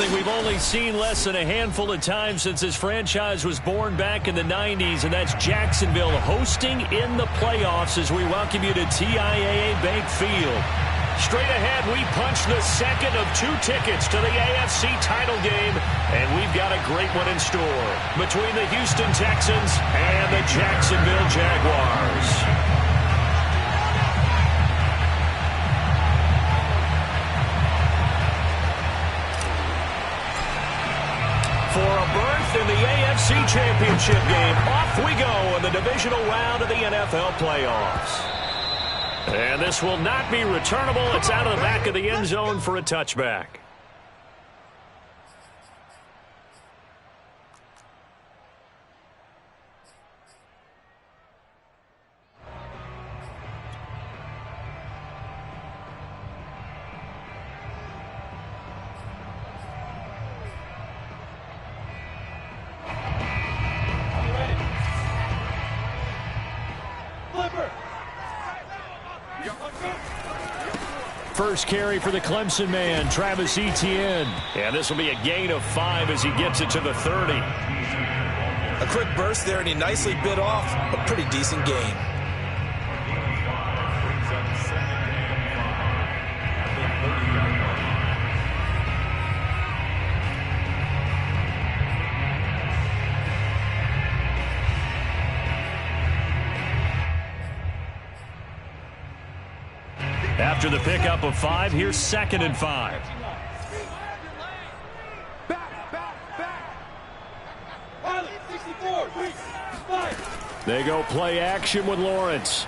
something we've only seen less than a handful of times since this franchise was born back in the 90s, and that's Jacksonville hosting in the playoffs as we welcome you to TIAA Bank Field. Straight ahead, we punch the second of 2 tickets to the AFC title game, and we've got a great one in store between the Houston Texans and the Jacksonville Jaguars. For a berth in the AFC Championship game, off we go in the divisional round of the NFL playoffs. And this will not be returnable. It's out of the back of the end zone for a touchback. First carry for the Clemson man, Travis Etienne. And this will be a gain of 5 as he gets it to the 30. A quick burst there, and he nicely bit off a pretty decent gain. After the pickup of 5, here's 2nd and 5. They go play action with Lawrence.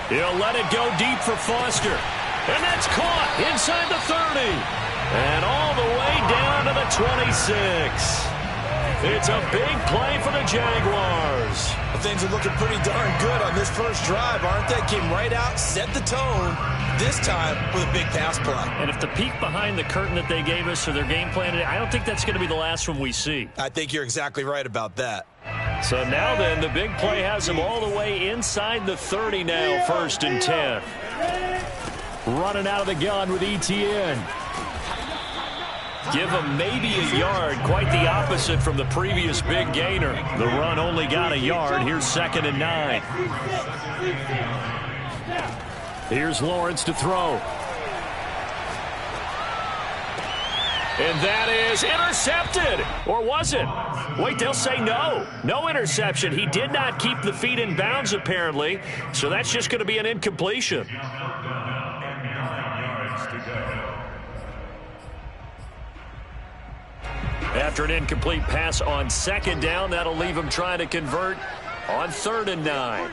He'll let it go deep for Foster. And that's caught inside the 30. And all the way down to the 26. It's a big play for the Jaguars. Things are looking pretty darn good on this first drive, aren't they? Came right out, set the tone, this time with a big pass play. And if the peek behind the curtain that they gave us or their game plan, I don't think that's going to be the last one we see. I think you're exactly right about that. So now then, the big play has them all the way inside the 30 now, 1st and 10. Running out of the gun with Etienne. Give him maybe a yard, quite the opposite from the previous big gainer. The run only got a yard. Here's 2nd and 9. Here's Lawrence to throw. And that is intercepted. Or was it? Wait, they'll say no. No interception. He did not keep the feet in bounds, apparently. So that's just going to be an incompletion. After an incomplete pass on 2nd down, that'll leave him trying to convert on 3rd and 9.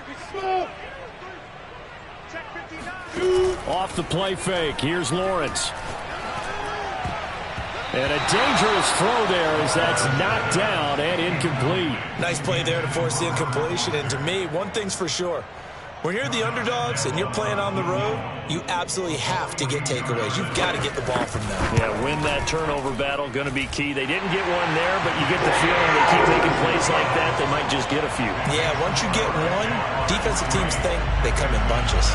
Off the play fake. Here's Lawrence. And a dangerous throw there as that's knocked down and incomplete. Nice play there to force the incompletion. And to me, one thing's for sure. When you're the underdogs and you're playing on the road, you absolutely have to get takeaways. You've got to get the ball from them. Yeah, win that turnover battle, going to be key. They didn't get one there, but you get the feeling they keep making plays like that, they might just get a few. Yeah, once you get one, defensive teams think they come in bunches.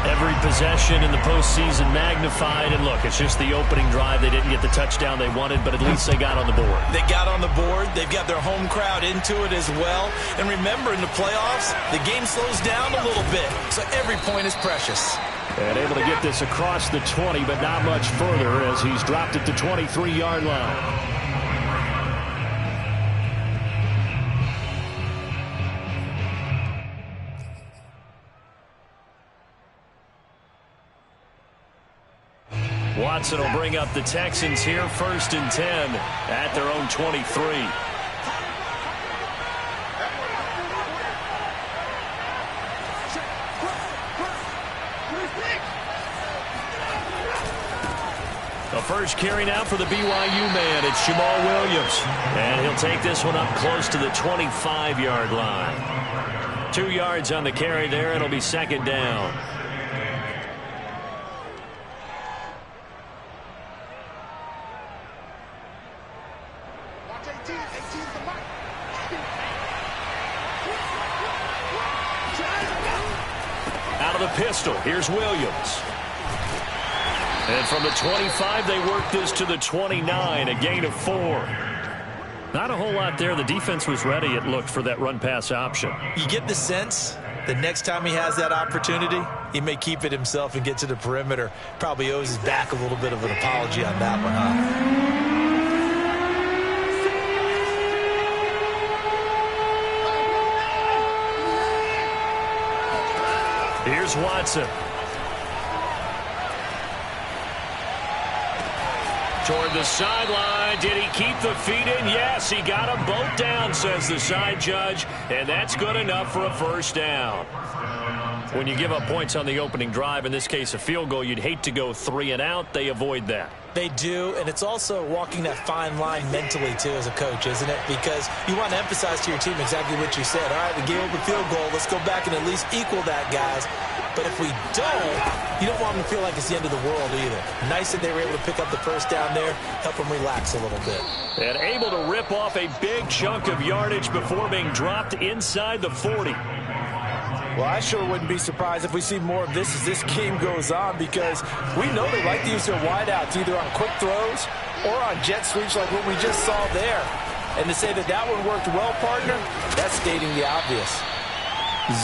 Every possession in the postseason magnified. And look, it's just the opening drive. They didn't get the touchdown they wanted, but at least they got on the board. They got on the board. They've got their home crowd into it as well. And remember, in the playoffs, the game slows down a little bit. So every point is precious. And able to get this across the 20, but not much further as he's dropped it to 23-yard line. Watson will bring up the Texans here, 1st and 10 at their own 23. The first carry now for the BYU man. It's Jamal Williams. And he'll take this one up close to the 25-yard line. 2 yards on the carry there. It'll be 2nd down. Out of the pistol, here's Williams. And from the 25, they work this to the 29, a gain of 4. Not a whole lot there. The defense was ready, it looked, for that run-pass option. You get the sense that next time he has that opportunity, he may keep it himself and get to the perimeter. Probably owes his back a little bit of an apology on that one, huh? Here's Watson. Toward the sideline. Did he keep the feet in? Yes, he got them both down, says the side judge. And that's good enough for a first down. When you give up points on the opening drive, in this case a field goal, you'd hate to go 3 and out. They avoid that. They do, and it's also walking that fine line mentally, too, as a coach, isn't it? Because you want to emphasize to your team exactly what you said. All right, we gave up a field goal. Let's go back and at least equal that, guys. But if we don't, you don't want them to feel like it's the end of the world either. Nice that they were able to pick up the first down there, help them relax a little bit. And able to rip off a big chunk of yardage before being dropped inside the 40. Well, I sure wouldn't be surprised if we see more of this as this game goes on, because we know they like to use their wideouts either on quick throws or on jet sweeps like what we just saw there. And to say that that one worked well, partner, that's stating the obvious.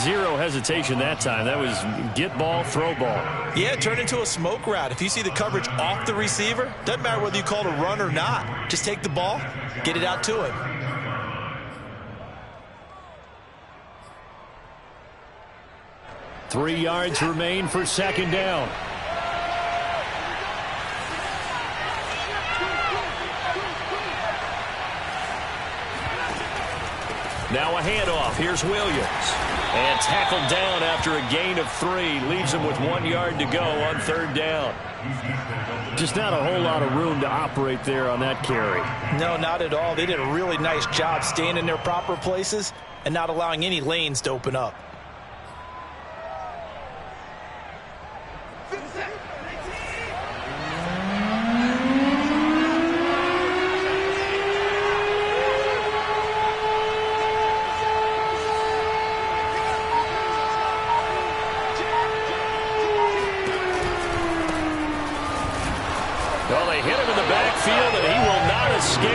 Zero hesitation that time. That was get ball, throw ball. Yeah, turn into a smoke route. If you see the coverage off the receiver, doesn't matter whether you call it a run or not. Just take the ball, get it out to him. Three yards remain for second down. Now a handoff. Here's Williams. And tackled down after a gain of 3. Leaves him with 1 yard to go on third down. Just not a whole lot of room to operate there on that carry. No, not at all. They did a really nice job staying in their proper places and not allowing any lanes to open up. Well, they hit him in the backfield, and he will not escape.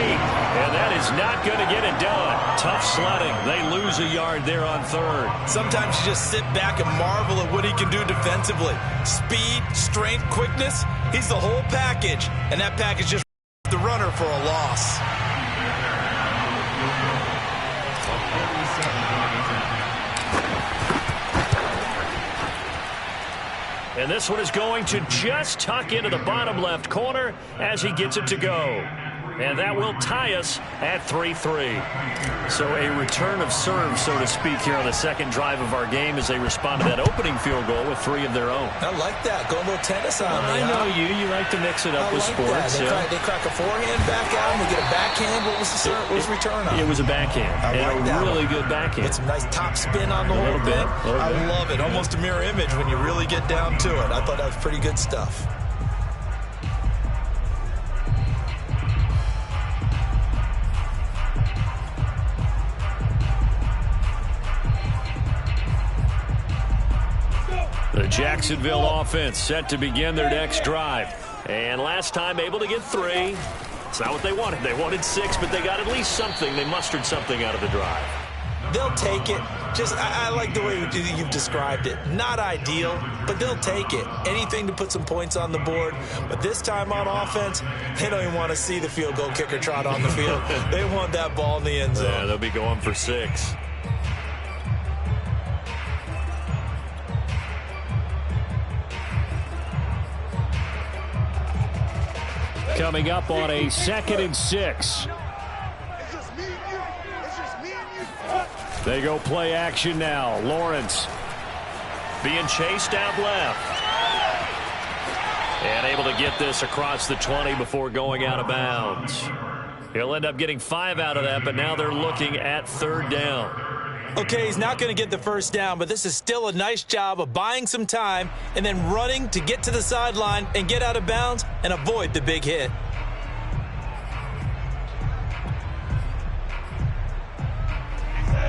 And that is not going to get it done. Tough sledding. They lose a yard there on third. Sometimes you just sit back and marvel at what he can do defensively. Speed, strength, quickness. He's the whole package. And that package just the runner for a loss. And this one is going to just tuck into the bottom left corner as he gets it to go. And that will tie us at 3-3. So a return of serve, so to speak, here on the second drive of our game as they respond to that opening field goal with 3 of their own. I like that. Go a little tennis on me. I know you. You like to mix it up with sports. They crack a forehand back out, and we get a backhand. What was the serve? What was the return on? It was a backhand. And a really good backhand. Get some nice top spin on the whole thing. I love it. Almost a mirror image when you really get down to it. I thought that was pretty good stuff. The Jacksonville offense set to begin their next drive. And last time able to get 3. It's not what they wanted. They wanted 6, but they got at least something. They mustered something out of the drive. They'll take it. I like the way you've described it. Not ideal, but they'll take it. Anything to put some points on the board. But this time on offense, they don't even want to see the field goal kicker trot on the field. They want that ball in the end zone. Yeah, they'll be going for 6. Coming up on a 2nd and 6. They go play action now. Lawrence being chased out left. And able to get this across the 20 before going out of bounds. He'll end up getting 5 out of that, but now they're looking at third down. Okay, he's not going to get the first down, but this is still a nice job of buying some time and then running to get to the sideline and get out of bounds and avoid the big hit.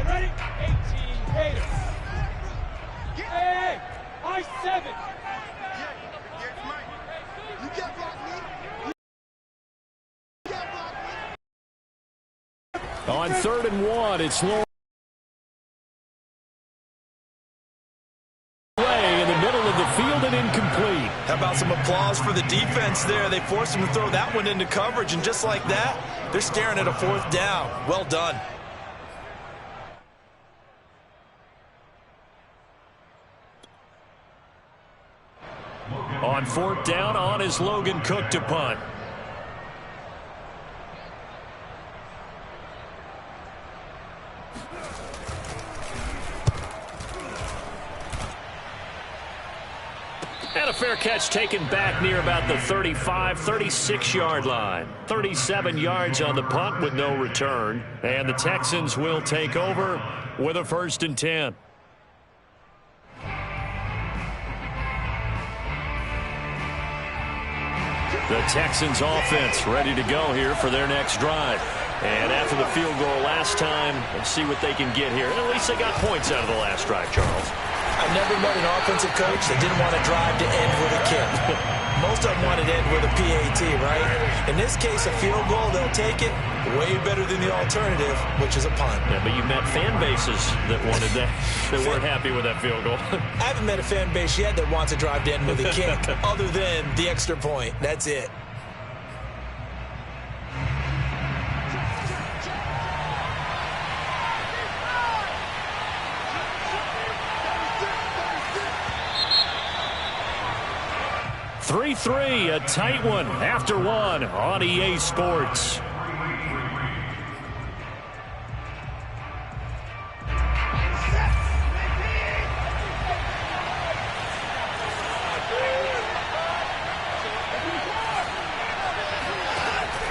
Ready? 18 Gators. Hey, I-7. On 3rd and 1, it's Lawrence. In the middle of the field and incomplete. How about some applause for the defense there? They forced him to throw that one into coverage, and just like that, they're staring at a 4th down. Well done. On 4th down, on is Logan Cook to punt. And a fair catch taken back near about the 35, 36-yard line. 37 yards on the punt with no return. And the Texans will take over with a 1st and 10. The Texans offense ready to go here for their next drive. And after the field goal last time, let's see what they can get here. And at least they got points out of the last drive, Charles. I've never met an offensive coach that didn't want to drive to end with a kick. Most of them want to end with a PAT, right? In this case, a field goal, they'll take it. Way better than the alternative, which is a punt. Yeah, but you met fan bases that wanted that, that weren't happy with that field goal. I haven't met a fan base yet that wants to drive to end with a kick, other than the extra point. That's it. Three, a tight one after one on EA Sports.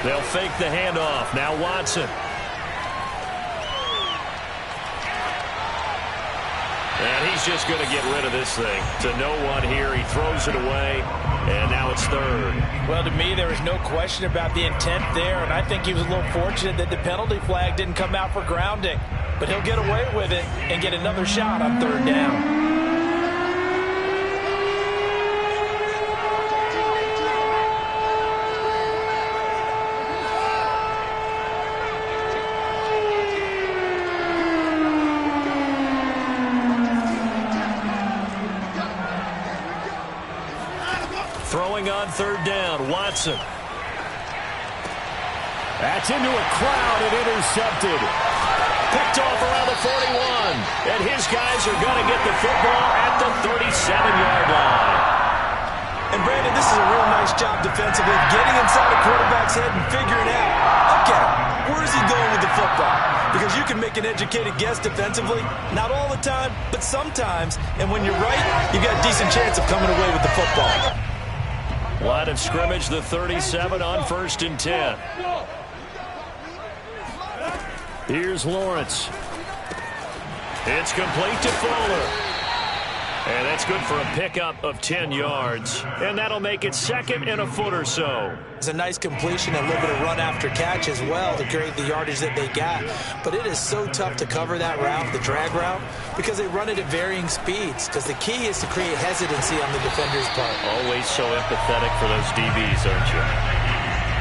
They'll fake the handoff. Now Watson. And he's just going to get rid of this thing. To no one here. He throws it away. And now it's 3rd. Well, to me, there was no question about the intent there, and I think he was a little fortunate that the penalty flag didn't come out for grounding. But he'll get away with it and get another shot on 3rd down. Throwing on 3rd down, Watson. That's into a crowd and intercepted. Picked off around the 41. And his guys are going to get the football at the 37-yard line. And Brandon, this is a real nice job defensively, getting inside a quarterback's head and figuring out, okay, where is he going with the football? Because you can make an educated guess defensively, not all the time, but sometimes. And when you're right, you've got a decent chance of coming away with the football. Line of scrimmage, the 37 on 1st and 10. Here's Lawrence. It's complete to Fuller. And that's good for a pickup of 10 yards. And that'll make it 2nd and a foot or so. It's a nice completion, a little bit of run after catch as well to create the yardage that they got. But it is so tough to cover that route, the drag route, because they run it at varying speeds. Because the key is to create hesitancy on the defender's part. Always so empathetic for those DBs, aren't you?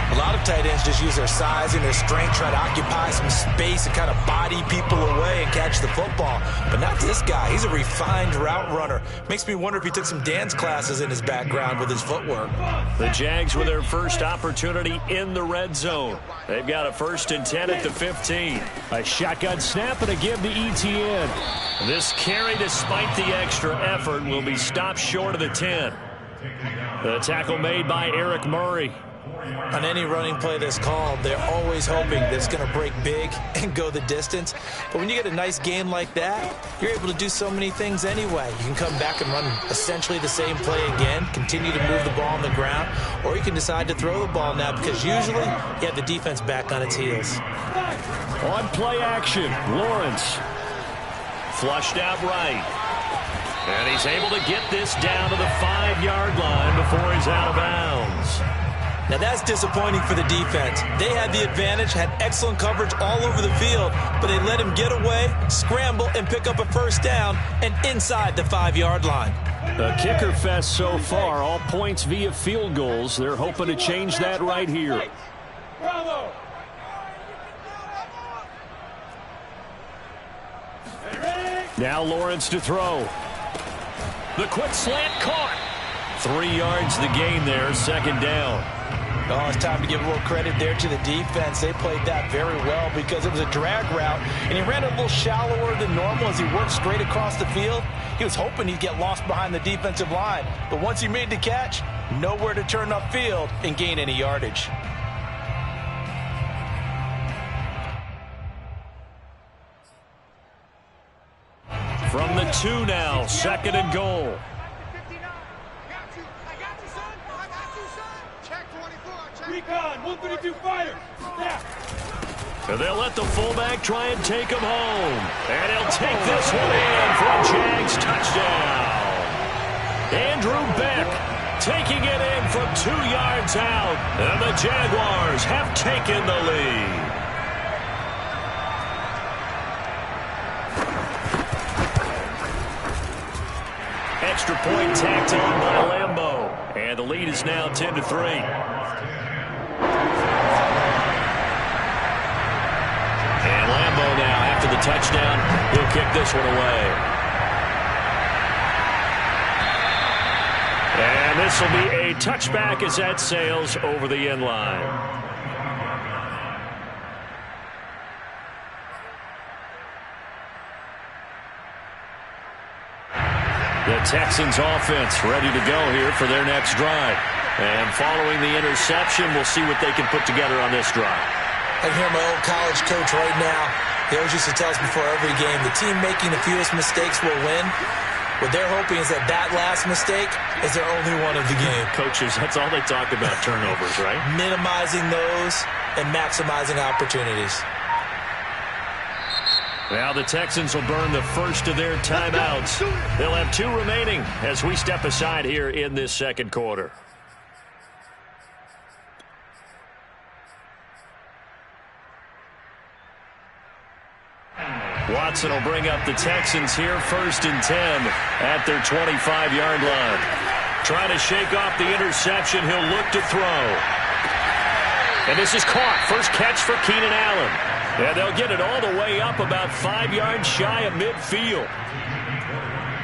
A lot of tight ends just use their size and their strength, try to occupy some space and kind of body people away and catch the football. But not this guy. He's a refined route runner. Makes me wonder if he took some dance classes in his background with his footwork. The Jags with their first opportunity in the red zone. They've got a 1st and 10 at the 15. A shotgun snap and a give to ETN. This carry, despite the extra effort, will be stopped short of the 10. The tackle made by Eric Murray. On any running play that's called, they're always hoping that it's going to break big and go the distance. But when you get a nice game like that, you're able to do so many things anyway. You can come back and run essentially the same play again, continue to move the ball on the ground, or you can decide to throw the ball now because usually you have the defense back on its heels. On play action, Lawrence. Flushed out right. And he's able to get this down to the 5-yard line before he's out of bounds. Now that's disappointing for the defense. They had the advantage, had excellent coverage all over the field, but they let him get away, scramble, and pick up a 1st down and inside the 5-yard line. The kicker fest so far, all points via field goals. They're hoping to change that right here. Now Lawrence to throw. The quick slant caught. 3 yards the gain there, second down. Oh, it's time to give a little credit there to the defense. They played that very well because it was a drag route, and he ran a little shallower than normal as he worked straight across the field. He was hoping he'd get lost behind the defensive line, but once he made the catch, nowhere to turn upfield and gain any yardage. From the 2 now, second and goal. Recon, 132 fire. Snap. And they'll let the fullback try and take him home. And he'll take this one in for a Jags touchdown. Andrew Beck taking it in from 2 yards out. And the Jaguars have taken the lead. Extra point tacked on by Lambo. And the lead is now 10-3. And Lambo now, after the touchdown, he'll kick this one away. And this will be a touchback as that sails over the end line. The Texans offense ready to go here for their next drive. And following the interception, we'll see what they can put together on this drive. I can hear my old college coach right now. He always used to tell us before every game, the team making the fewest mistakes will win. What they're hoping is that that last mistake is their only one of the game. Coaches, that's all they talk about, turnovers, right? Minimizing those and maximizing opportunities. Now the Texans will burn the first of their timeouts. They'll have 2 remaining as we step aside here in this second quarter. Watson will bring up the Texans here, 1st and 10 at their 25-yard line. Trying to shake off the interception, he'll look to throw. And this is caught. First catch for Keenan Allen. And they'll get it all the way up about 5 yards shy of midfield.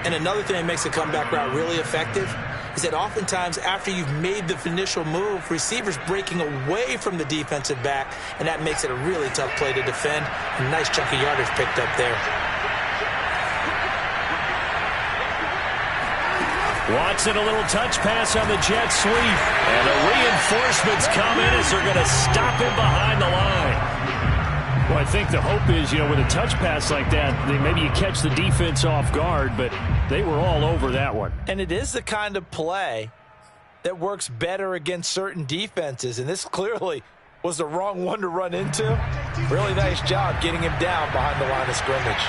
And another thing that makes the comeback route really effective is that oftentimes after you've made the initial move, receivers breaking away from the defensive back, and that makes it a really tough play to defend. A nice chunk of yardage picked up there. Watson, a little touch pass on the jet sweep. And the reinforcements come in as they're going to stop him behind the line. Well, I think the hope is, with a touch pass like that, maybe you catch the defense off guard, but they were all over that one. And it is the kind of play that works better against certain defenses, and this clearly was the wrong one to run into. Really nice job getting him down behind the line of scrimmage.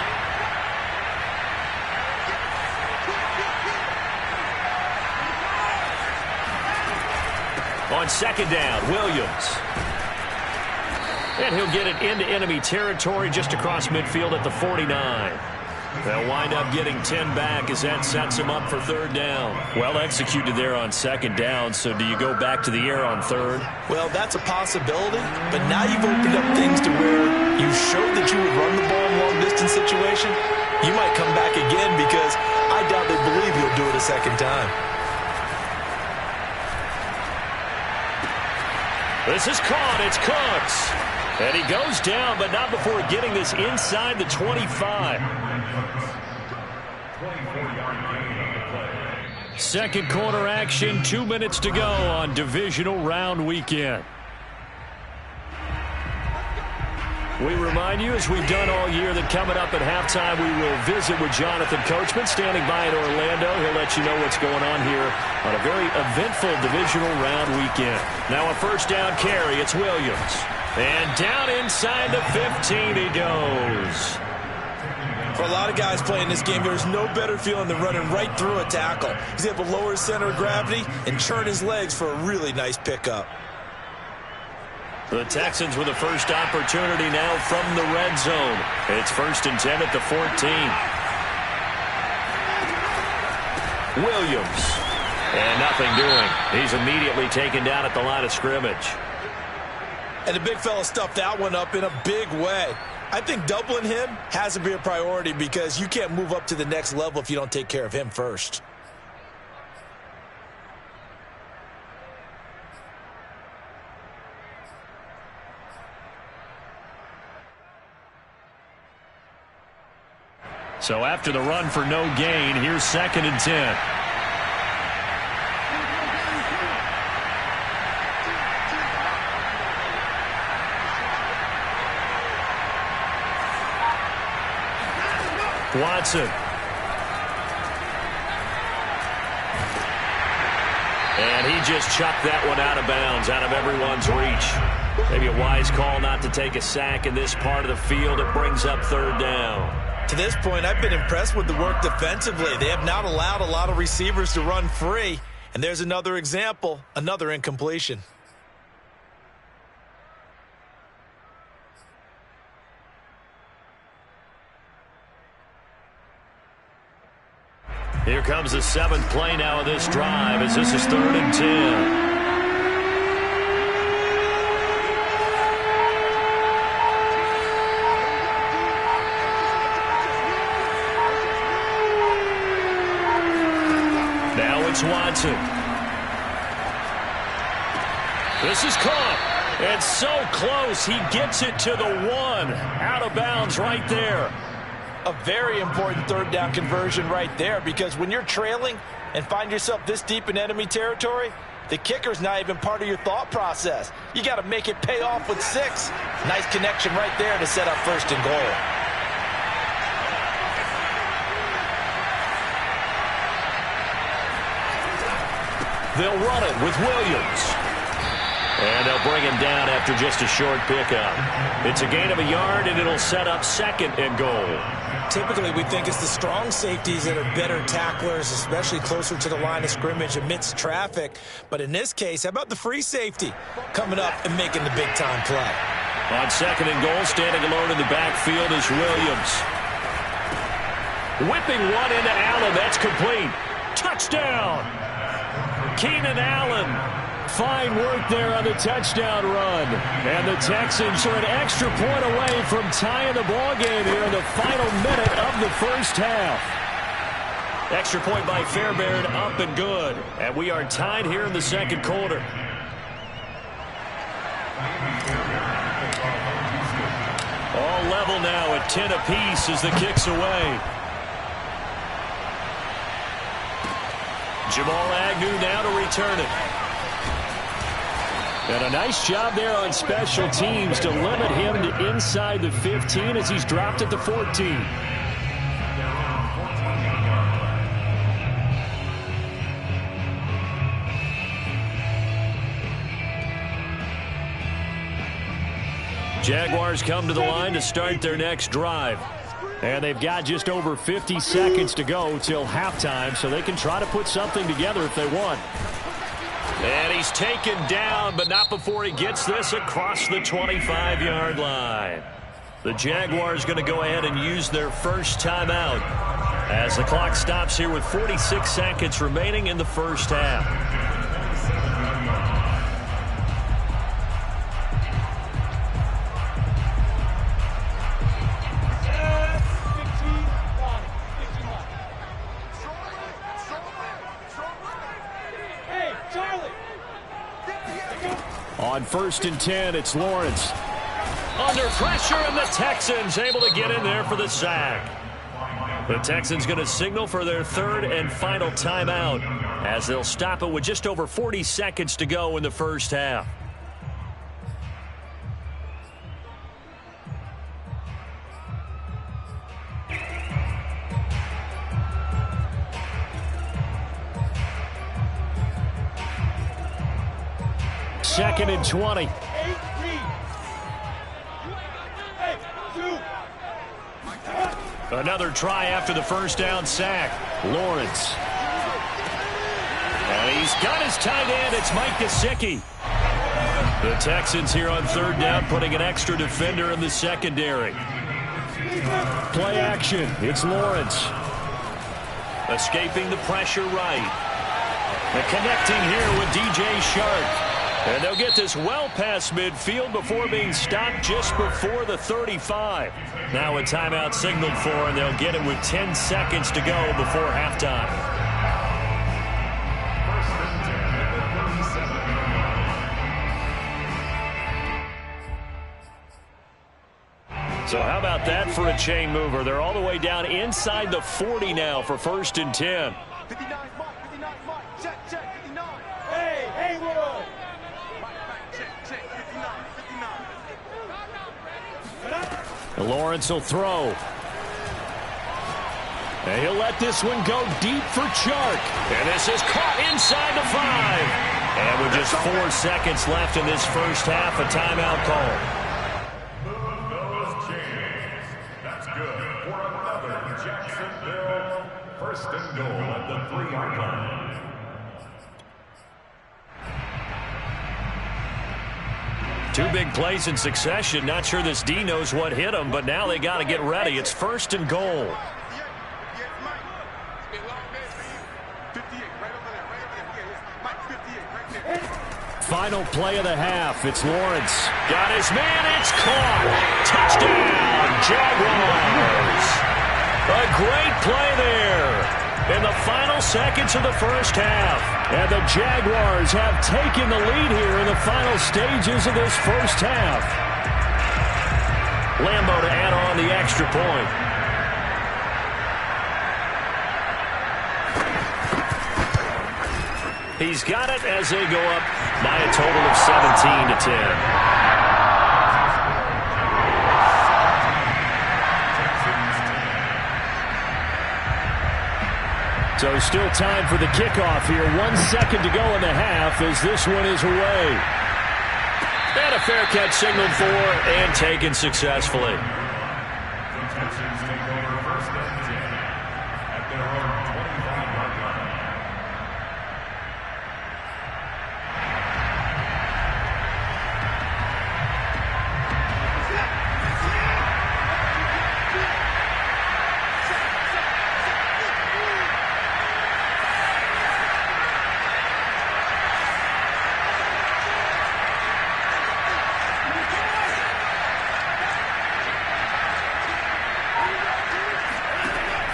On second down, Williams. And he'll get it into enemy territory just across midfield at the 49. They'll wind up getting 10 back as that sets him up for 3rd down. Well executed there on 2nd down, so do you go back to the air on 3rd? Well, that's a possibility, but now you've opened up things to where you showed that you would run the ball in long-distance situation. You might come back again because I doubt they believe you'll do it a 2nd time. This is caught. It's Cooks. And he goes down, but not before getting this inside the 25. Second quarter action, 2 minutes to go on divisional round weekend. We remind you, as we've done all year, that coming up at halftime, we will visit with Jonathan Coachman, standing by in Orlando. He'll let you know what's going on here on a very eventful divisional round weekend. Now a 1st down carry, it's Williams. And down inside the 15 he goes. For a lot of guys playing this game, there's no better feeling than running right through a tackle. He's able to lower his center of gravity and churn his legs for a really nice pickup. The Texans with the first opportunity now from the red zone. It's 1st and 10 at the 14. Williams. And nothing doing. He's immediately taken down at the line of scrimmage. And the big fella stuffed that one up in a big way. I think doubling him has to be a priority because you can't move up to the next level if you don't take care of him first. So after the run for no gain, here's 2nd and 10. Watson. And he just chucked that one out of bounds, out of everyone's reach. Maybe a wise call not to take a sack in this part of the field. It brings up 3rd down. To this point, I've been impressed with the work defensively. They have not allowed a lot of receivers to run free. And there's another example, another incompletion. Here comes the 7th play now of this drive as this is 3rd and 10. Now it's Watson. This is caught. It's so close. He gets it to the 1. Out of bounds right there. A very important 3rd down conversion right there because when you're trailing and find yourself this deep in enemy territory, the kicker's not even part of your thought process. You got to make it pay off with 6. Nice connection right there to set up 1st and goal. They'll run it with Williams. And they'll bring him down after just a short pickup. It's a gain of a yard, and it'll set up 2nd and goal. Typically, we think it's the strong safeties that are better tacklers, especially closer to the line of scrimmage amidst traffic. But in this case, how about the free safety coming up and making the big-time play? On 2nd and goal, standing alone in the backfield is Williams. Whipping one into Allen. That's complete. Touchdown! Keenan Allen. Fine work there on the touchdown run. And the Texans are an extra point away from tying the ball game here in the final minute of the 1st half. Extra point by Fairbairn, up and good. And we are tied here in the 2nd quarter. All level now at 10 apiece as the kick's away. Jamal Agnew now to return it. And a nice job there on special teams to limit him to inside the 15 as he's dropped at the 14. Jaguars come to the line to start their next drive. And they've got just over 50 seconds to go till halftime, so they can try to put something together if they want. And he's taken down, but not before he gets this across the 25-yard line. The Jaguars going to go ahead and use their first timeout as the clock stops here with 46 seconds remaining in the 1st half. On 1st and 10, it's Lawrence. Under pressure, and the Texans able to get in there for the sack. The Texans going to signal for their 3rd and final timeout as they'll stop it with just over 40 seconds to go in the 1st half. Second and 20. Another try after the 1st down sack. Lawrence. And he's got his tight end. It's Mike Gesicki. The Texans here on 3rd down putting an extra defender in the secondary. Play action. It's Lawrence. Escaping the pressure right. And connecting here with DJ Shark. And they'll get this well past midfield before being stopped just before the 35. Now a timeout signaled for, and they'll get it with 10 seconds to go before halftime. So how about that for a chain mover? They're all the way down inside the 40 now for 1st and 10. 59, Mike, 59, Mike. Check, 59. Hey, Haywood. Check, 59. Lawrence will throw. And he'll let this one go deep for Chark. And this is caught inside the 5. And with just 4 seconds left in this first half, a timeout call. That's good for another Jacksonville 1st and goal at the 3-yard line. Two big plays in succession. Not sure this D knows what hit him, but now they got to get ready. It's 1st and goal. Final play of the half. It's Lawrence. Got his man. It's caught. Touchdown, Jaguars. A great play there in the final seconds of the first half. And the Jaguars have taken the lead here in the final stages of this first half. Lambo to add on the extra point. He's got it as they go up by a total of 17-10. So still time for the kickoff here. 1 second to go in the half as this one is away. And a fair catch signaled for and taken successfully.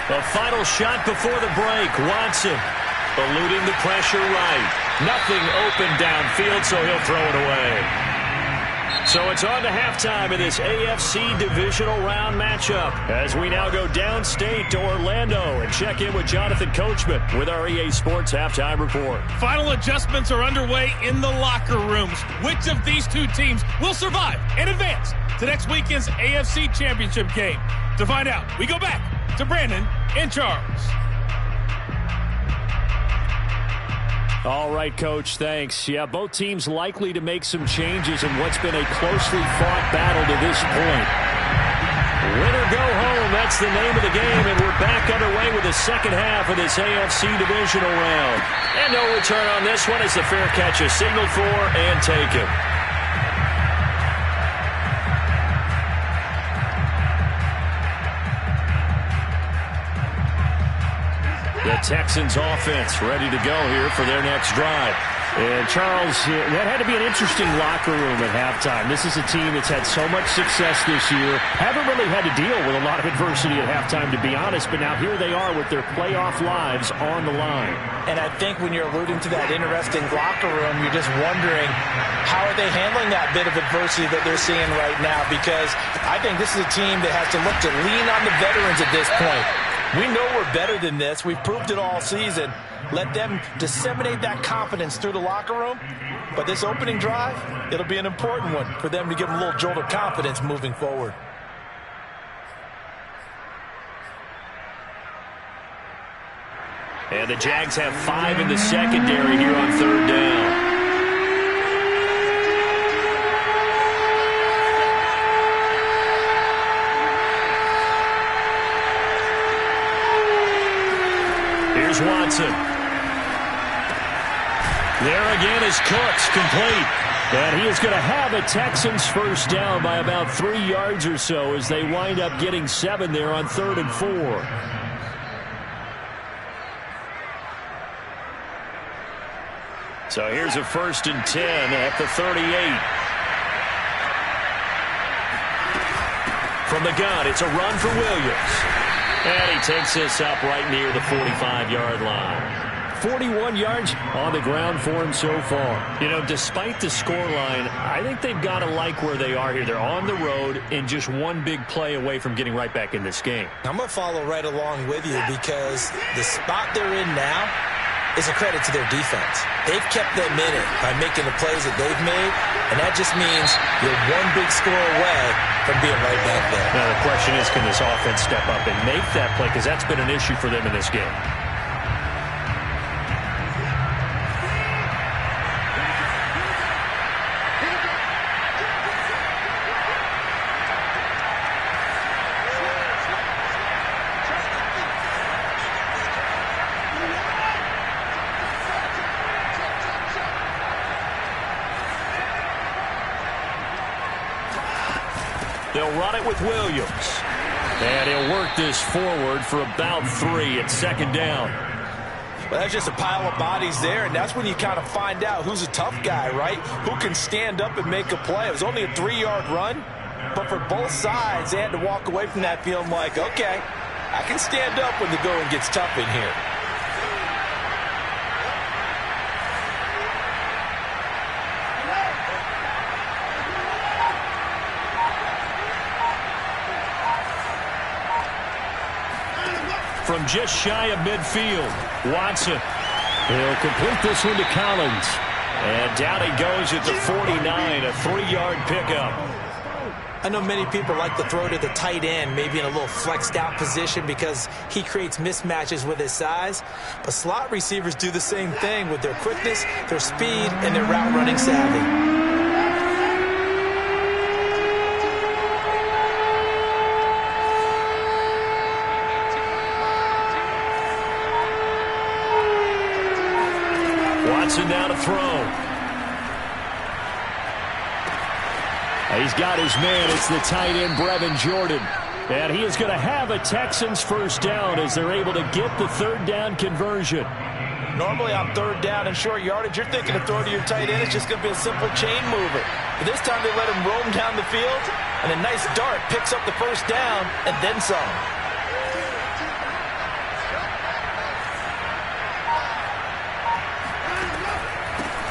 The final shot before the break. Watson eluding the pressure right. Nothing open downfield, so he'll throw it away. So it's on to halftime in this AFC divisional round matchup as we now go downstate to Orlando and check in with Jonathan Coachman with our EA Sports Halftime Report. Final adjustments are underway in the locker rooms. Which of these two teams will survive and advance to next weekend's AFC Championship game? To find out, we go back to Brandon and Charles. All right, Coach, thanks. Yeah, both teams likely to make some changes in what's been a closely fought battle to this point. Win or go home, that's the name of the game, and we're back underway with the second half of this AFC divisional round. And no return on this one as the fair catch is signaled for and taken. The Texans offense ready to go here for their next drive. And Charles, that had to be an interesting locker room at halftime. This is a team that's had so much success this year. Haven't really had to deal with a lot of adversity at halftime, to be honest. But now here they are with their playoff lives on the line. And I think when you're alluding to that interesting locker room, you're just wondering how are they handling that bit of adversity that they're seeing right now? Because I think this is a team that has to look to lean on the veterans at this point. We know we're better than this. We've proved it all season. Let them disseminate that confidence through the locker room. But this opening drive, it'll be an important one for them to give them a little jolt of confidence moving forward. And the Jags have 5 in the secondary here on third down. Here's Watson. There again is Cooks, complete. And he is going to have a Texans first down by about 3 yards or so as they wind up getting 7 there on 3rd and 4. So here's a 1st and 10 at the 38. From the gun, it's a run for Williams. And he takes this up right near the 45-yard line. 41 yards on the ground for him so far. You know, despite the scoreline, I think they've got to like where they are here. They're on the road and just one big play away from getting right back in this game. I'm going to follow right along with you because the spot they're in now is a credit to their defense. They've kept them in it by making the plays that they've made, and that just means you're one big score away from being right back there. Now, the question is, can this offense step up and make that play? Because that's been an issue for them in this game. They'll run it with Williams. And he'll work this forward for about 3 at 2nd down. Well, that's just a pile of bodies there, and that's when you kind of find out who's a tough guy, right? Who can stand up and make a play. It was only a 3-yard run, but for both sides, they had to walk away from that feeling like, okay, I can stand up when the going gets tough in here. From just shy of midfield, Watson. He'll complete this one to Collins. And down he goes at the 49, a 3-yard pickup. I know many people like to throw to the tight end, maybe in a little flexed out position because he creates mismatches with his size. But slot receivers do the same thing with their quickness, their speed, and their route running savvy. Watson now to throw. He's got his man. It's the tight end, Brevin Jordan. And he is going to have a Texans 1st down as they're able to get the 3rd down conversion. Normally on 3rd down and short yardage, you're thinking of throwing to your tight end. It's just going to be a simple chain mover. But this time they let him roam down the field, and a nice dart picks up the 1st down and then some.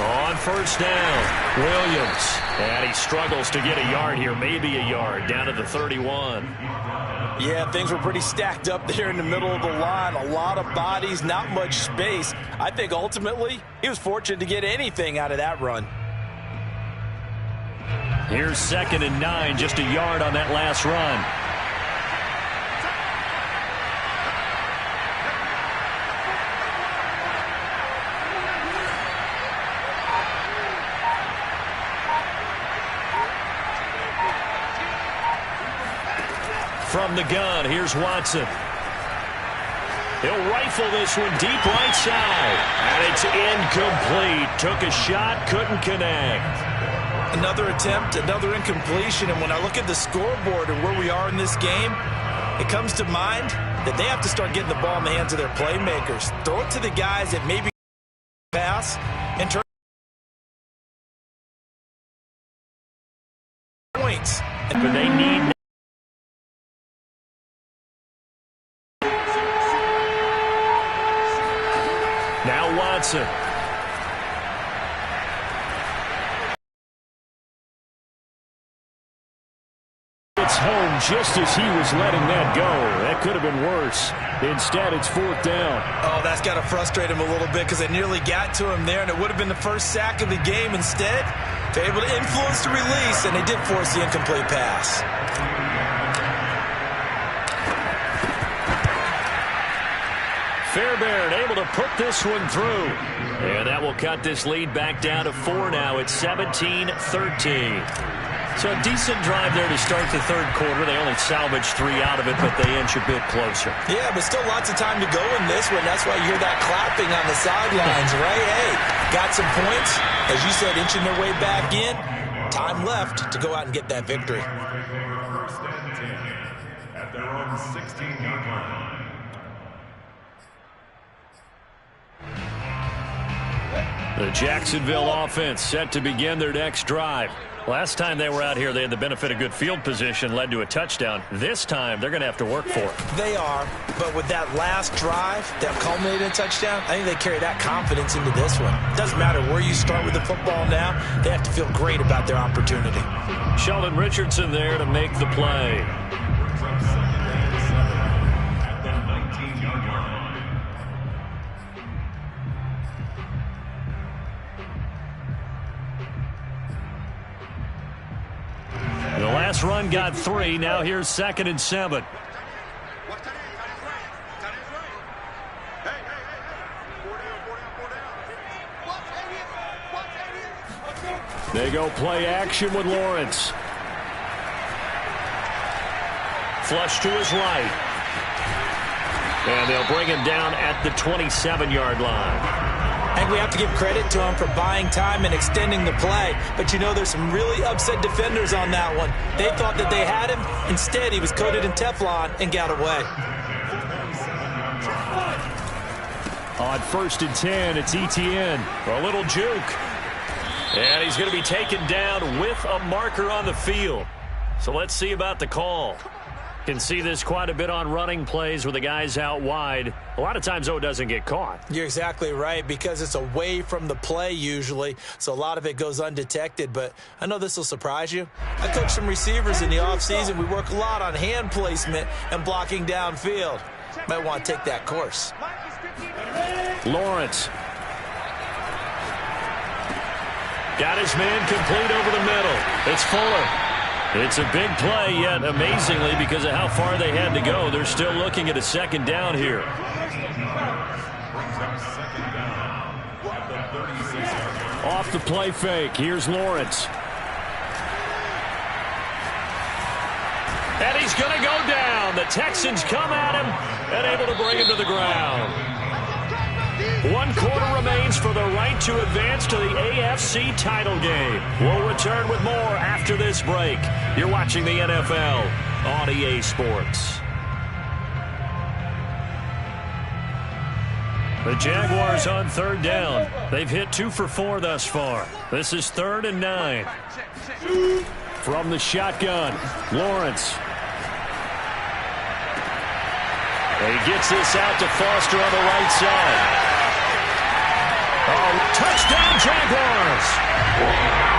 On 1st down, Williams. And he struggles to get a yard here, maybe a yard, down to the 31. Yeah, things were pretty stacked up there in the middle of the line. A lot of bodies, not much space. I think ultimately he was fortunate to get anything out of that run. Here's 2nd and 9, just a yard on that last run. From the gun, here's Watson. He'll rifle this one deep right side. And it's incomplete. Took a shot, couldn't connect. Another attempt, another incompletion. And when I look at the scoreboard and where we are in this game, it comes to mind that they have to start getting the ball in the hands of their playmakers. Throw it to the guys that maybe pass and turn points. But they need... Now Watson. It's home just as he was letting that go. That could have been worse. Instead, it's 4th down. Oh, that's got to frustrate him a little bit because they nearly got to him there, and it would have been the first sack of the game. Instead, they're able to influence the release, and they did force the incomplete pass. Fairbairn able to put this one through. And that will cut this lead back down to 4 now. It's 17-13. So a decent drive there to start the 3rd quarter. They only salvaged 3 out of it, but they inch a bit closer. Yeah, but still lots of time to go in this one. That's why you hear that clapping on the sidelines, right? Hey, got some points. As you said, inching their way back in. Time left to go out and get that victory. 1st and 10 at their own 16-yard line. The Jacksonville offense set to begin their next drive. Last time they were out here, they had the benefit of good field position, led to a touchdown. This time, they're going to have to work for it. They are, but with that last drive that culminated in a touchdown, I think they carry that confidence into this one. Doesn't matter where you start with the football now, they have to feel great about their opportunity. Sheldon Richardson there to make the play. The last run got 3. Now here's 2nd and 7. They go play action with Lawrence. Flush to his right. And they'll bring him down at the 27-yard line. I think we have to give credit to him for buying time and extending the play. But, you know, there's some really upset defenders on that one. They thought that they had him. Instead, he was coated in Teflon and got away. On 1st and 10, it's Etienne for a little juke. And he's going to be taken down with a marker on the field. So let's see about the call. Can see this quite a bit on running plays with the guys out wide. A lot of times, though, it doesn't get caught. You're exactly right, because it's away from the play usually, so a lot of it goes undetected. But I know this will surprise you. I coach some receivers in the offseason. We work a lot on hand placement and blocking downfield. Might want to take that course. Lawrence. Got his man complete over the middle. It's Fuller. It's a big play, yet amazingly, because of how far they had to go, they're still looking at a 2nd down here. Off the play fake, here's Lawrence. And he's going to go down. The Texans come at him and able to bring him to the ground. 1 quarter remains for the right to advance to the AFC title game. We'll return with more after this break. You're watching the NFL on EA Sports. The Jaguars on 3rd down. They've hit 2 for 4 thus far. This is 3rd and 9. From the shotgun, Lawrence. He gets this out to Foster on the right side. Oh, touchdown Jaguars!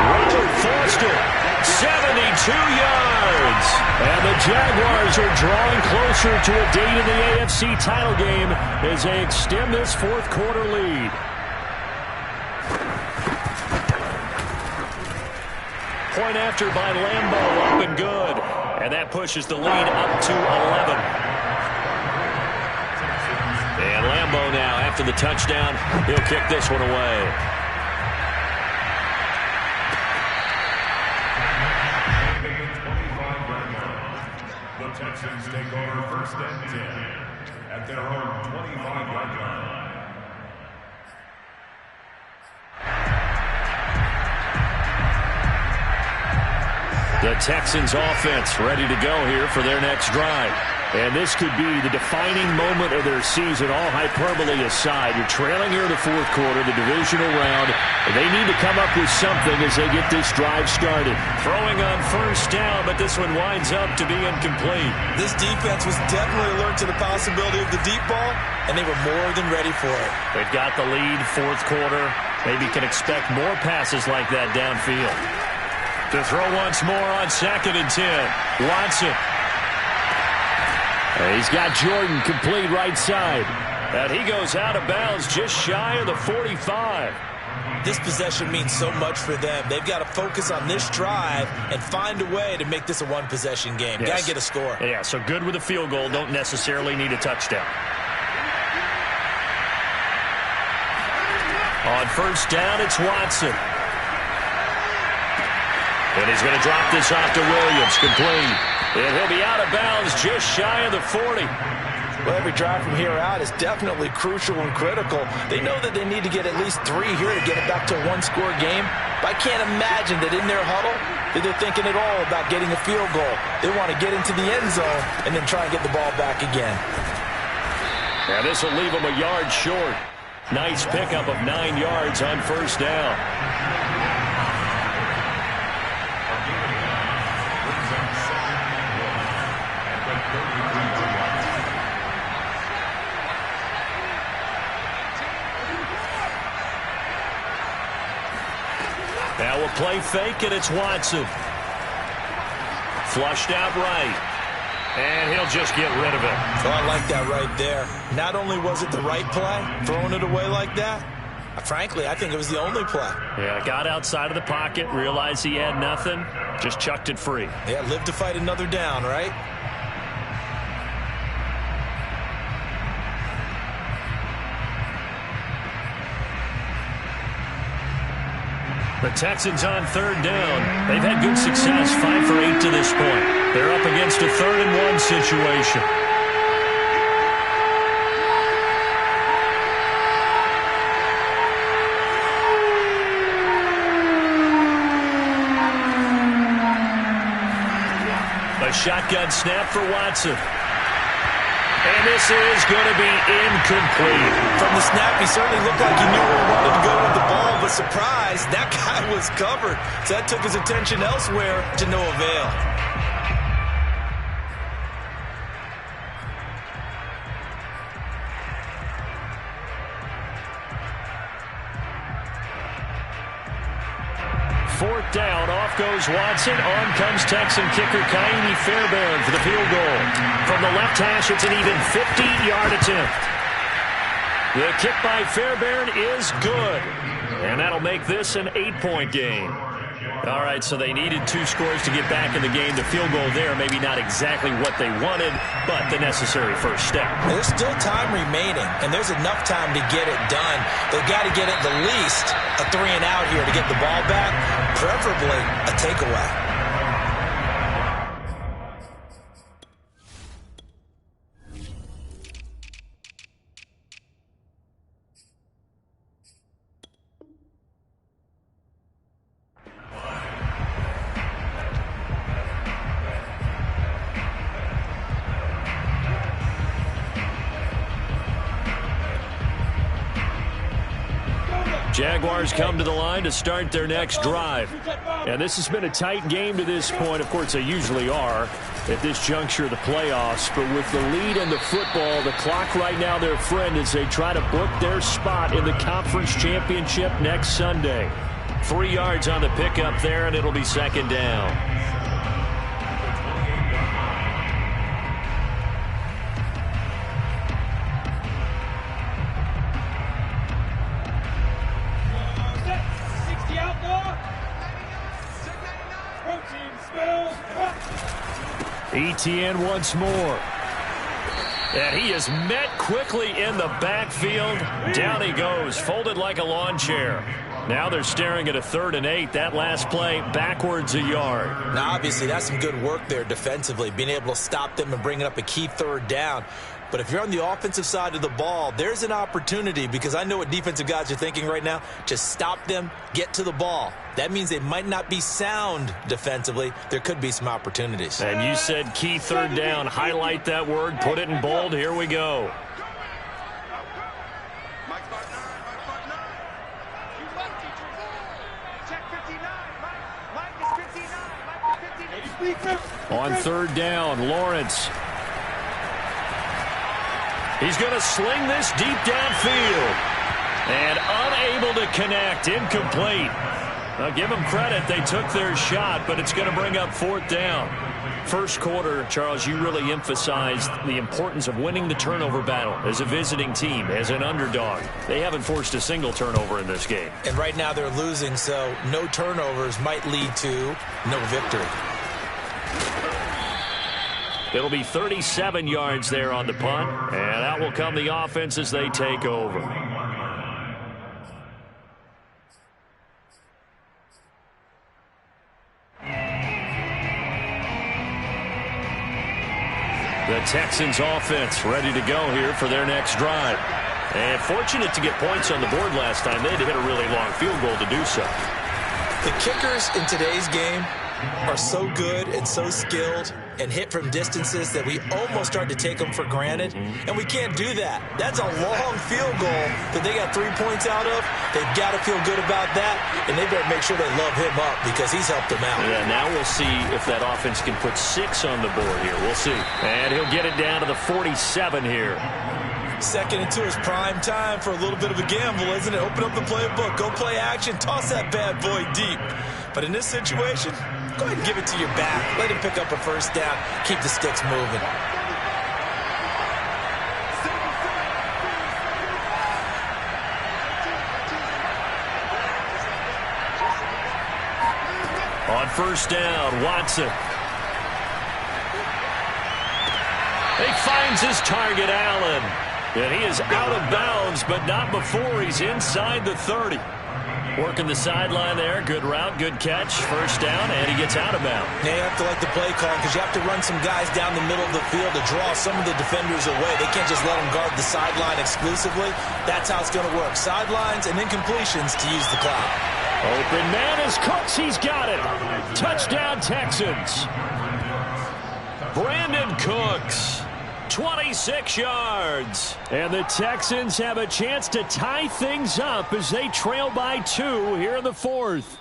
Robert Foster, 72 yards. And the Jaguars are drawing closer to a date in the AFC title game as they extend this 4th quarter lead. Point after by Lambeau, up and good. And that pushes the lead up to 11. And Lambeau now, after the touchdown, he'll kick this one away. The Texans take over 1st and 10 at their own 25-yard line. The Texans offense ready to go here for their next drive. And this could be the defining moment of their season, all hyperbole aside. You're trailing here in the 4th quarter, the divisional round. They need to come up with something as they get this drive started. Throwing on 1st down, but this one winds up to be incomplete. This defense was definitely alert to the possibility of the deep ball, and they were more than ready for it. They've got the lead, 4th quarter. Maybe can expect more passes like that downfield. To throw once more on 2nd and 10. Watson. He's got Jordan complete right side. And he goes out of bounds just shy of the 45. This possession means so much for them. They've got to focus on this drive and find a way to make this a 1-possession game. Yes. Got to get a score. Yeah, so good with a field goal. Don't necessarily need a touchdown. On 1st down, it's Watson. And he's going to drop this off to Williams, complete. And he'll be out of bounds just shy of the 40. Well, every drive from here out is definitely crucial and critical. They know that they need to get at least 3 here to get it back to a 1-score game. But I can't imagine that in their huddle that they're thinking at all about getting a field goal. They want to get into the end zone and then try and get the ball back again. Yeah, this will leave them a yard short. Nice pickup of 9 yards on first down. Now we'll play fake, and it's Watson. Flushed out right. And he'll just get rid of it. So I like that right there. Not only was it the right play, throwing it away like that, frankly, I think it was the only play. Yeah, got outside of the pocket, realized he had nothing, just chucked it free. Yeah, live to fight another down, right? The Texans on third down. They've had good success, 5 for 8 to this point. They're up against a 3rd and 1 situation. A shotgun snap for Watson. And this is going to be incomplete. From the snap, he certainly looked like he knew where he wanted to go with the ball, but surprise, that guy was covered. So that took his attention elsewhere to no avail. Fourth down, off goes Watson. On comes Texan kicker Kaimi Fairbairn for the field goal. From the left hash, it's an even 50-yard attempt. The kick by Fairbairn is good. And that'll make this an 8-point game. All right, so they needed 2 scores to get back in the game. The field goal there, maybe not exactly what they wanted, but the necessary first step. There's still time remaining, and there's enough time to get it done. They've got to get at the least a 3-and-out here to get the ball back, preferably a takeaway. Jaguars come to the line to start their next drive. And this has been a tight game to this point. Of course, they usually are at this juncture of the playoffs. But with the lead in the football, the clock right now their friend as they try to book their spot in the conference championship next Sunday. 3 yards on the pickup there, and it'll be 2nd down. Etienne once more. And he is met quickly in the backfield. Down he goes, folded like a lawn chair. Now they're staring at a 3rd and 8. That last play, backwards a yard. Now, obviously, that's some good work there defensively, being able to stop them and bringing up a key 3rd down. But if you're on the offensive side of the ball, there's an opportunity, because I know what defensive guys are thinking right now, to stop them, get to the ball. That means they might not be sound defensively. There could be some opportunities. And you said key 3rd down. Highlight that word. Put it in bold. Here we go. On 3rd down, Lawrence. He's going to sling this deep downfield. And unable to connect. Incomplete. I'll give them credit. They took their shot, but it's going to bring up 4th down. First quarter, Charles, you really emphasized the importance of winning the turnover battle as a visiting team, as an underdog. They haven't forced a single turnover in this game. And right now they're losing, so no turnovers might lead to no victory. It'll be 37 yards there on the punt, and out will come the offense as they take over. The Texans offense ready to go here for their next drive. And fortunate to get points on the board last time. They had to hit a really long field goal to do so. The kickers in today's game are so good and so skilled and hit from distances that we almost start to take them for granted, and we can't do that. That's a long field goal that they got 3 points out of. They've got to feel good about that, and they better make sure they love him up because he's helped them out. Yeah, now we'll see if that offense can put 6 on the board here. We'll see. And he'll get it down to the 47 here. Second and 2 is prime time for a little bit of a gamble, isn't it? Open up the playbook, go play action, toss that bad boy deep. But in this situation, go ahead and give it to your back. Let him pick up a first down. Keep the sticks moving. On first down, Watson. He finds his target, Allen. And he is out of bounds, but not before he's inside the 30. Working the sideline there. Good route, good catch. First down, and he gets out of bounds. Now you have to like the play call because you have to run some guys down the middle of the field to draw some of the defenders away. They can't just let them guard the sideline exclusively. That's how it's going to work. Sidelines and then completions to use the clock. Open man is Cooks. He's got it. Touchdown, Texans. Brandon Cooks. 26 yards. And the Texans have a chance to tie things up as they trail by 2 here in the 4th.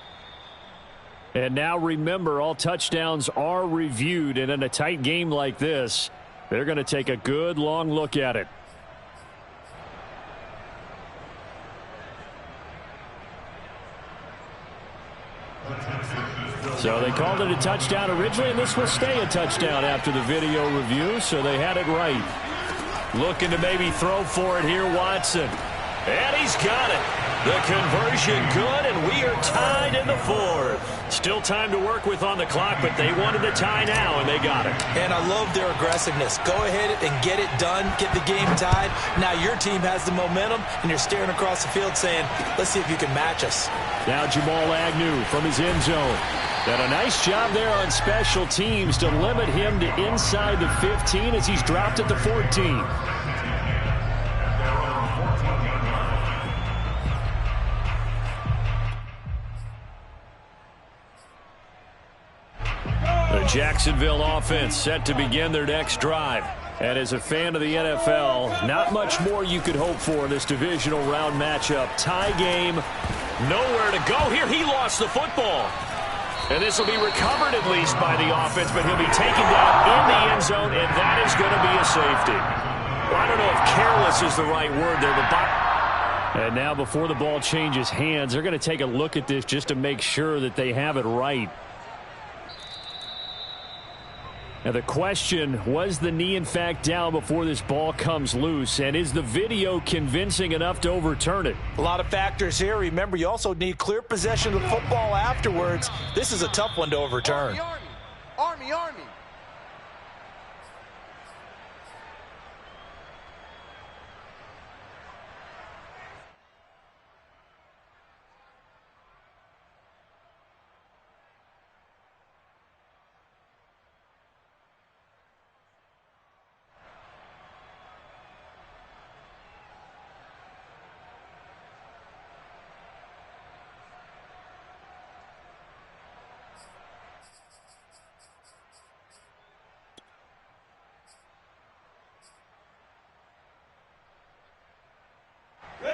And now remember, all touchdowns are reviewed, and in a tight game like this, they're going to take a good long look at it. So they called it a touchdown originally, and this will stay a touchdown after the video review, so they had it right. Looking to maybe throw for it here, Watson. And he's got it. The conversion good, and we are tied in the 4th. Still time to work with on the clock, but they wanted the tie now, and they got it. And I love their aggressiveness. Go ahead and get it done. Get the game tied. Now your team has the momentum, and you're staring across the field saying, let's see if you can match us. Now Jamal Agnew from his end zone. And a nice job there on special teams to limit him to inside the 15 as he's dropped at the 14. The Jacksonville offense set to begin their next drive. And as a fan of the NFL, not much more you could hope for in this divisional round matchup. Tie game, nowhere to go here. He lost the football. And this will be recovered at least by the offense, but he'll be taken down in the end zone, and that is going to be a safety. Well, I don't know if careless is the right word there. And now before the ball changes hands, they're going to take a look at this just to make sure that they have it right. Now the question, was the knee in fact down before this ball comes loose? And is the video convincing enough to overturn it? A lot of factors here. Remember, you also need clear possession of the football afterwards. This is a tough one to overturn. Army, Army, Army, Army.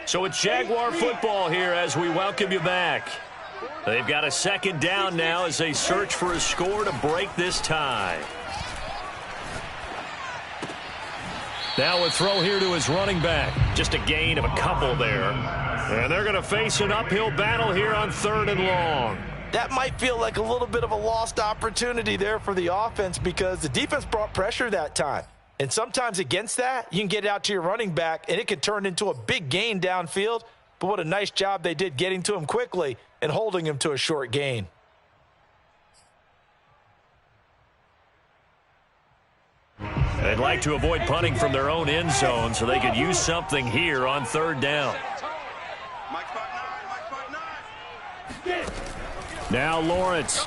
So it's Jaguar football here as we welcome you back. They've got a second down now as they search for a score to break this tie. Now a throw here to his running back. Just a gain of a couple there. And they're going to face an uphill battle here on 3rd and long. That might feel like a little bit of a lost opportunity there for the offense because the defense brought pressure that time. And sometimes against that, you can get it out to your running back, and it could turn into a big gain downfield. But what a nice job they did getting to him quickly and holding him to a short gain. They'd like to avoid punting from their own end zone so they could use something here on 3rd down. Now Lawrence.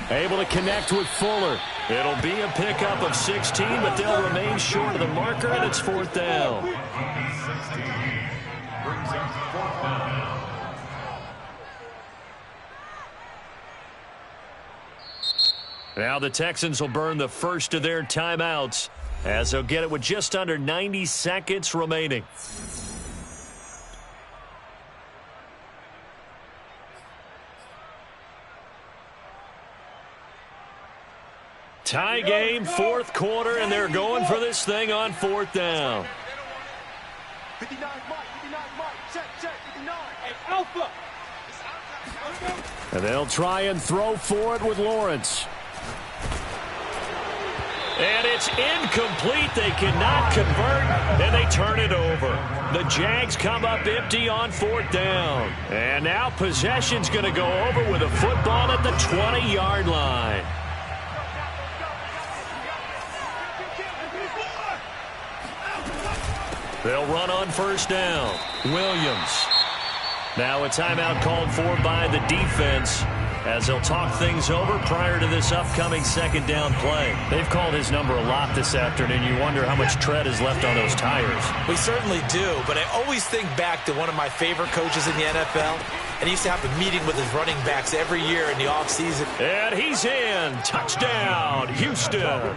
Able to connect with Fuller. It'll be a pickup of 16, but they'll remain short of the marker, and it's 4th down. Now the Texans will burn the first of their timeouts as they'll get it with just under 90 seconds remaining. Tie game, fourth quarter, and they're going for this thing on fourth down. 59 Mike, check, 59. Hey, Alpha. And they'll try and throw for it with Lawrence. And it's incomplete. They cannot convert, and they turn it over. The Jags come up empty on fourth down. And now possession's going to go over with a football at the 20-yard line. They'll run on first down. Williams. Now a timeout called for by the defense as they'll talk things over prior to this upcoming second down play. They've called his number a lot this afternoon. You wonder how much tread is left on those tires. We certainly do, but I always think back to one of my favorite coaches in the NFL, and he used to have a meeting with his running backs every year in the offseason. And he's in. Touchdown, Houston.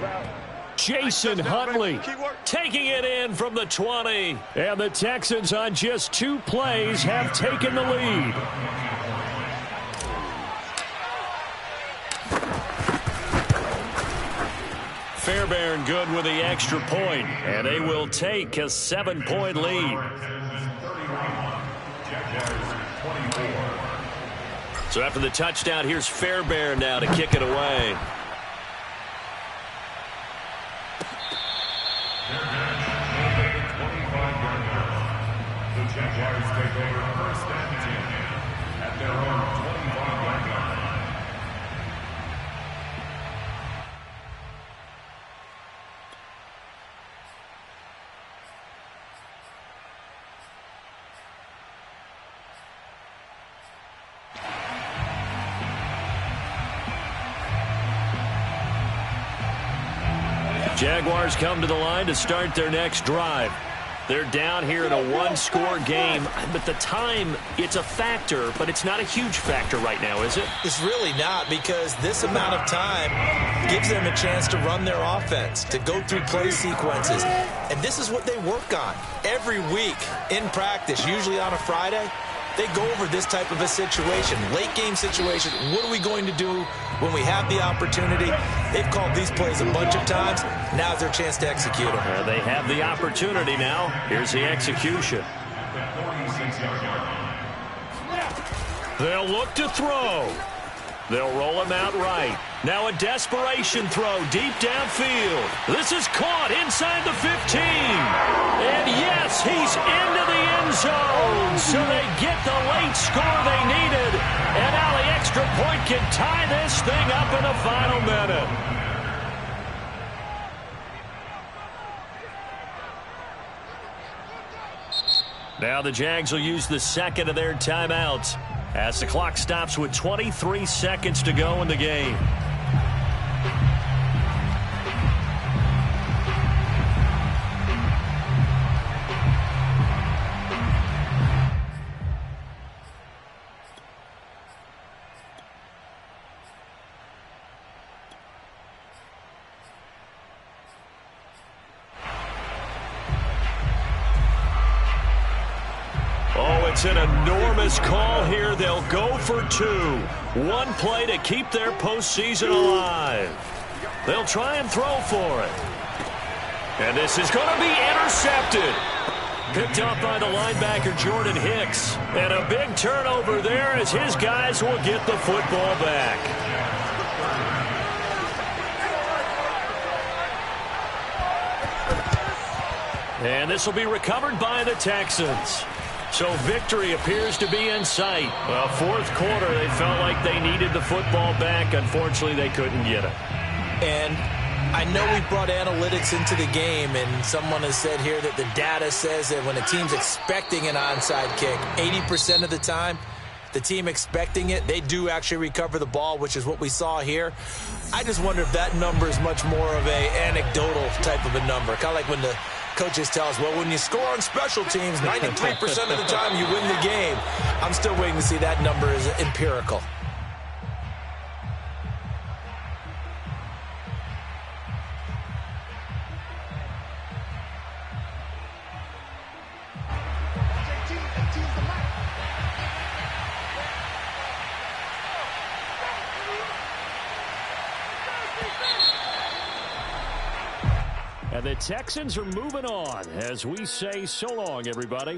Jason Huntley taking it in from the 20. And the Texans on just 2 plays have taken the lead. Fairbairn good with the extra point, and they will take a 7-point lead. So after the touchdown, here's Fairbairn now to kick it away. The Jaguars take over first and 10 at their own 25-yard line. Jaguars come to the line to start their next drive. They're down here in a 1-score game, but the time, it's a factor, but it's not a huge factor right now, is it? It's really not, because this amount of time gives them a chance to run their offense, to go through play sequences. And this is what they work on every week in practice, usually on a Friday. They go over this type of a situation, late game situation. What are we going to do when we have the opportunity? They've called these plays a bunch of times. Now's their chance to execute them. They have the opportunity now. Here's the execution. They'll look to throw. They'll roll him out right. Now a desperation throw deep downfield. This is caught inside the 15. And yes, he's into the end zone. So they get the late score they needed. And now the extra point can tie this thing up in the final minute. Now the Jags will use the second of their timeouts as the clock stops with 23 seconds to go in the game. It's an enormous call here. They'll go for 2. One play to keep their postseason alive. They'll try and throw for it. And this is going to be intercepted. Picked up by the linebacker, Jordan Hicks. And a big turnover there as his guys will get the football back. And this will be recovered by the Texans. So victory appears to be in sight. Well, fourth quarter, they felt like they needed the football back. Unfortunately, they couldn't get it. And I know we brought analytics into the game, and someone has said here that the data says that when a team's expecting an onside kick, 80% of the time, the team expecting it, they do actually recover the ball, which is what we saw here. I just wonder if that number is much more of a anecdotal type of a number. Kind of like when the coaches tell us, well, when you score on special teams, 93% of the time you win the game. I'm still waiting to see that number is empirical. And the Texans are moving on as we say so long, everybody.